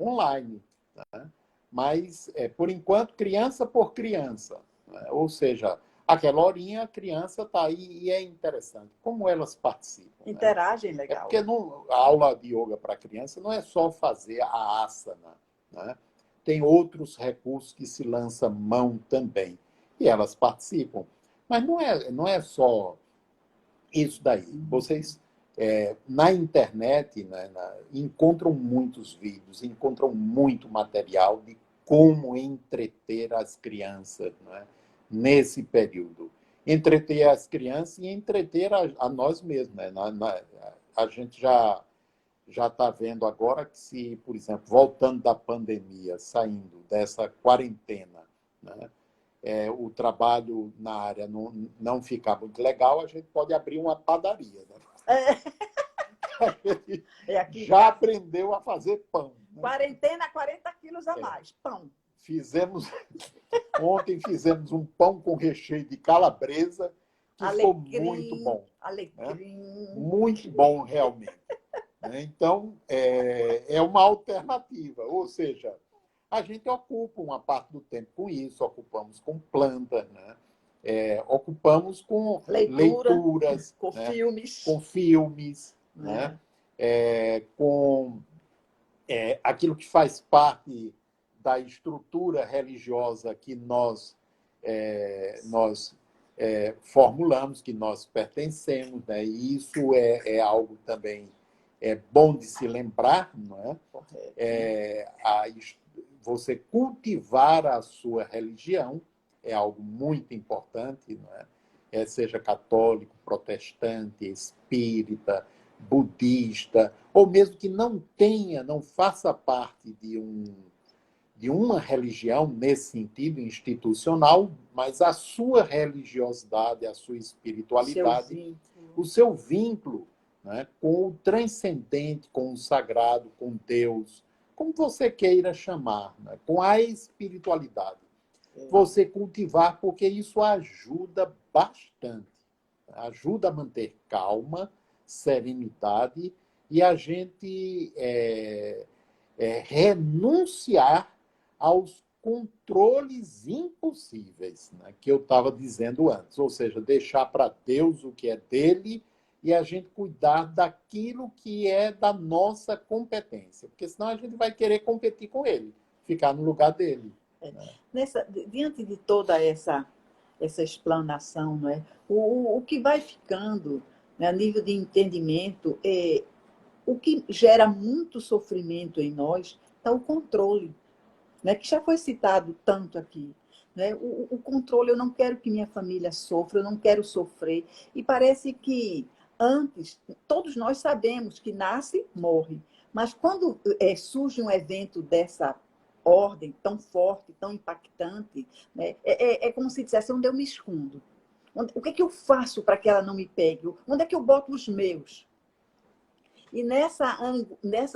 online. Né? Mas, por enquanto, criança por criança. Né? Ou seja, aquela horinha a criança está aí e é interessante como elas participam. Interagem, né? legal. Porque a aula de yoga para criança não é só fazer a asana. Né? Tem outros recursos que se lança mão também. E elas participam. Mas não é só isso daí. Vocês, na internet, né, encontram muitos vídeos, encontram muito material de como entreter as crianças, né, nesse período. Entreter as crianças e entreter a nós mesmos. Né? A gente já está vendo agora que se, por exemplo, voltando da pandemia, saindo dessa quarentena, né, o trabalho na área não ficar muito legal, a gente pode abrir uma padaria. Né? Já aprendeu a fazer pão. Né? Quarentena, 40 quilos a mais. Pão. Ontem fizemos um pão com recheio de calabresa, que ficou muito bom. Alecrim. Né? Muito bom, realmente. Então, é uma alternativa. Ou seja, a gente ocupa uma parte do tempo com isso, ocupamos com plantas, né? Ocupamos com leituras, com né? filmes. Com filmes, né? Com aquilo que faz parte da estrutura religiosa que nós formulamos, que nós pertencemos, né? E isso é algo também bom de se lembrar, não é? Você cultivar a sua religião é algo muito importante, não é? Seja católico, protestante, espírita, budista, ou mesmo que não faça parte de uma religião nesse sentido institucional, mas a sua religiosidade, a sua espiritualidade, o seu vínculo, né, com o transcendente, com o sagrado, com Deus, como você queira chamar, né, com a espiritualidade. Você cultivar, porque isso ajuda bastante. Ajuda a manter calma, serenidade e a gente renunciar aos controles impossíveis, né, que eu estava dizendo antes. Ou seja, deixar para Deus o que é dele e a gente cuidar daquilo que é da nossa competência. Porque senão a gente vai querer competir com ele, ficar no lugar dele. Diante de toda essa explanação, não é? O que vai ficando, né, a nível de entendimento, o que gera muito sofrimento em nós é o controle, né, que já foi citado tanto aqui. Né? O controle, eu não quero que minha família sofra, eu não quero sofrer. E parece que antes, todos nós sabemos que nasce, morre. Mas quando surge um evento dessa ordem tão forte, tão impactante, né, é como se dissesse, onde eu me escondo? O que é que eu faço para que ela não me pegue? Onde é que eu boto os meus? E nessa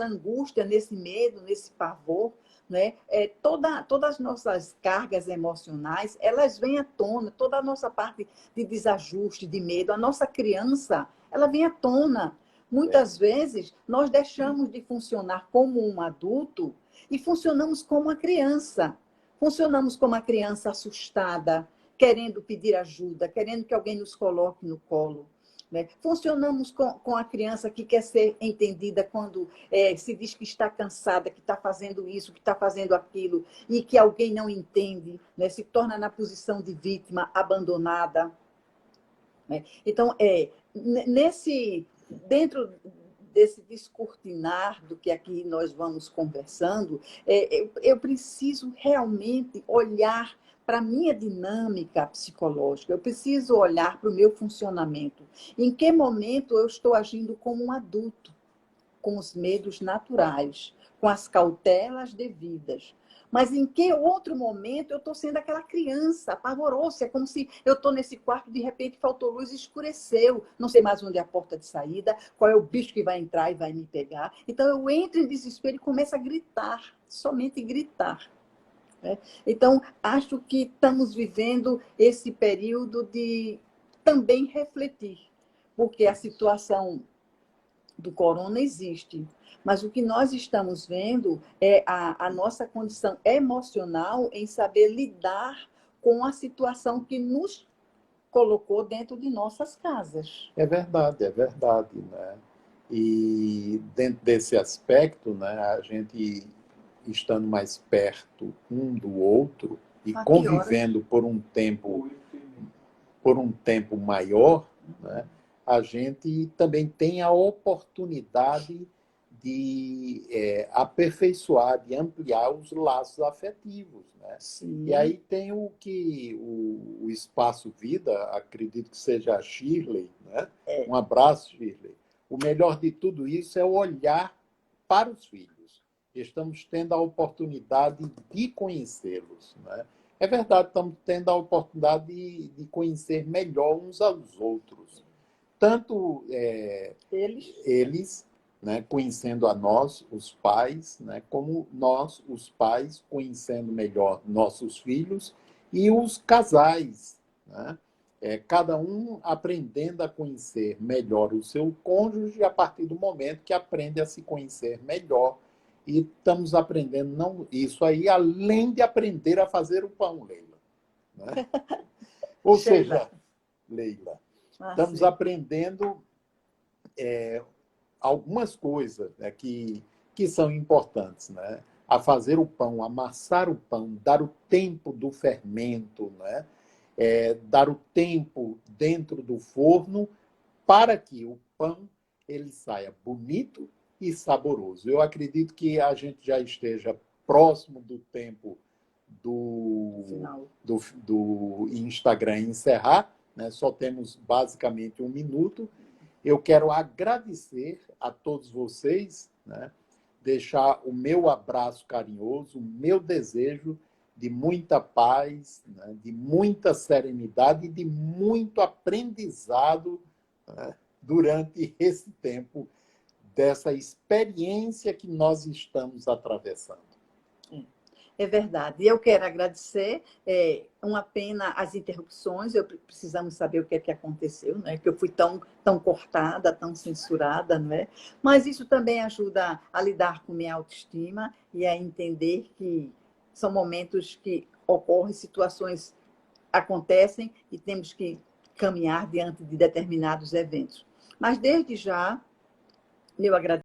angústia, nesse medo, nesse pavor, né, todas as nossas cargas emocionais, elas vêm à tona, toda a nossa parte de desajuste, de medo. A nossa criança, ela vem à tona. Muitas vezes, nós deixamos de funcionar como um adulto e funcionamos como uma criança. Funcionamos como uma criança assustada, querendo pedir ajuda, querendo que alguém nos coloque no colo. Né? Funcionamos com a criança que quer ser entendida quando se diz que está cansada, que está fazendo isso, que está fazendo aquilo, e que alguém não entende, né? Se torna na posição de vítima, abandonada. Né? Então, dentro desse descortinar do que aqui nós vamos conversando, eu preciso realmente olhar para a minha dinâmica psicológica, eu preciso olhar para o meu funcionamento. Em que momento eu estou agindo como um adulto, com os medos naturais, com as cautelas devidas? Mas em que outro momento eu estou sendo aquela criança apavorosa? É como se eu estou nesse quarto, de repente faltou luz, escureceu. Não sei mais onde é a porta de saída, qual é o bicho que vai entrar e vai me pegar. Então eu entro em desespero e começo a gritar, somente gritar. Né? Então, acho que estamos vivendo esse período de também refletir, porque a situação do corona existe, mas o que nós estamos vendo é a nossa condição emocional em saber lidar com a situação que nos colocou dentro de nossas casas. É verdade, né? E dentro desse aspecto, né, a gente estando mais perto um do outro e Que horas? convivendo por um tempo maior, né, a gente também tem a oportunidade de aperfeiçoar, de ampliar os laços afetivos. Né? Sim. E aí tem o Espaço Vida, acredito que seja a Shirley. Né? Um abraço, Shirley. O melhor de tudo isso é o olhar para os filhos. Estamos tendo a oportunidade de conhecê-los. Né? É verdade, estamos tendo a oportunidade de conhecer melhor uns aos outros. Tanto eles né, conhecendo a nós, os pais, né, como nós, os pais, conhecendo melhor nossos filhos e os casais. Né? Cada um aprendendo a conhecer melhor o seu cônjuge a partir do momento que aprende a se conhecer melhor. E estamos aprendendo não, isso aí, além de aprender a fazer o pão, Leila. Né? Ou seja, Leila, estamos aprendendo algumas coisas, né, que são importantes. Né? A fazer o pão, amassar o pão, dar o tempo do fermento, né? Dar o tempo dentro do forno para que o pão ele saia bonito e saboroso. Eu acredito que a gente já esteja próximo do tempo do Instagram encerrar, né? Só temos basicamente 1 minuto. Eu quero agradecer a todos vocês, né? Deixar o meu abraço carinhoso, o meu desejo de muita paz, né? De muita serenidade e de muito aprendizado, né? Durante esse tempo dessa experiência que nós estamos atravessando. É verdade. E eu quero agradecer. Uma pena as interrupções, precisamos saber o que é que aconteceu, né? Que eu fui tão cortada, tão censurada, não é? Mas isso também ajuda a lidar com minha autoestima e a entender que são momentos que ocorrem, situações acontecem e temos que caminhar diante de determinados eventos. Mas desde já, meu agradecimento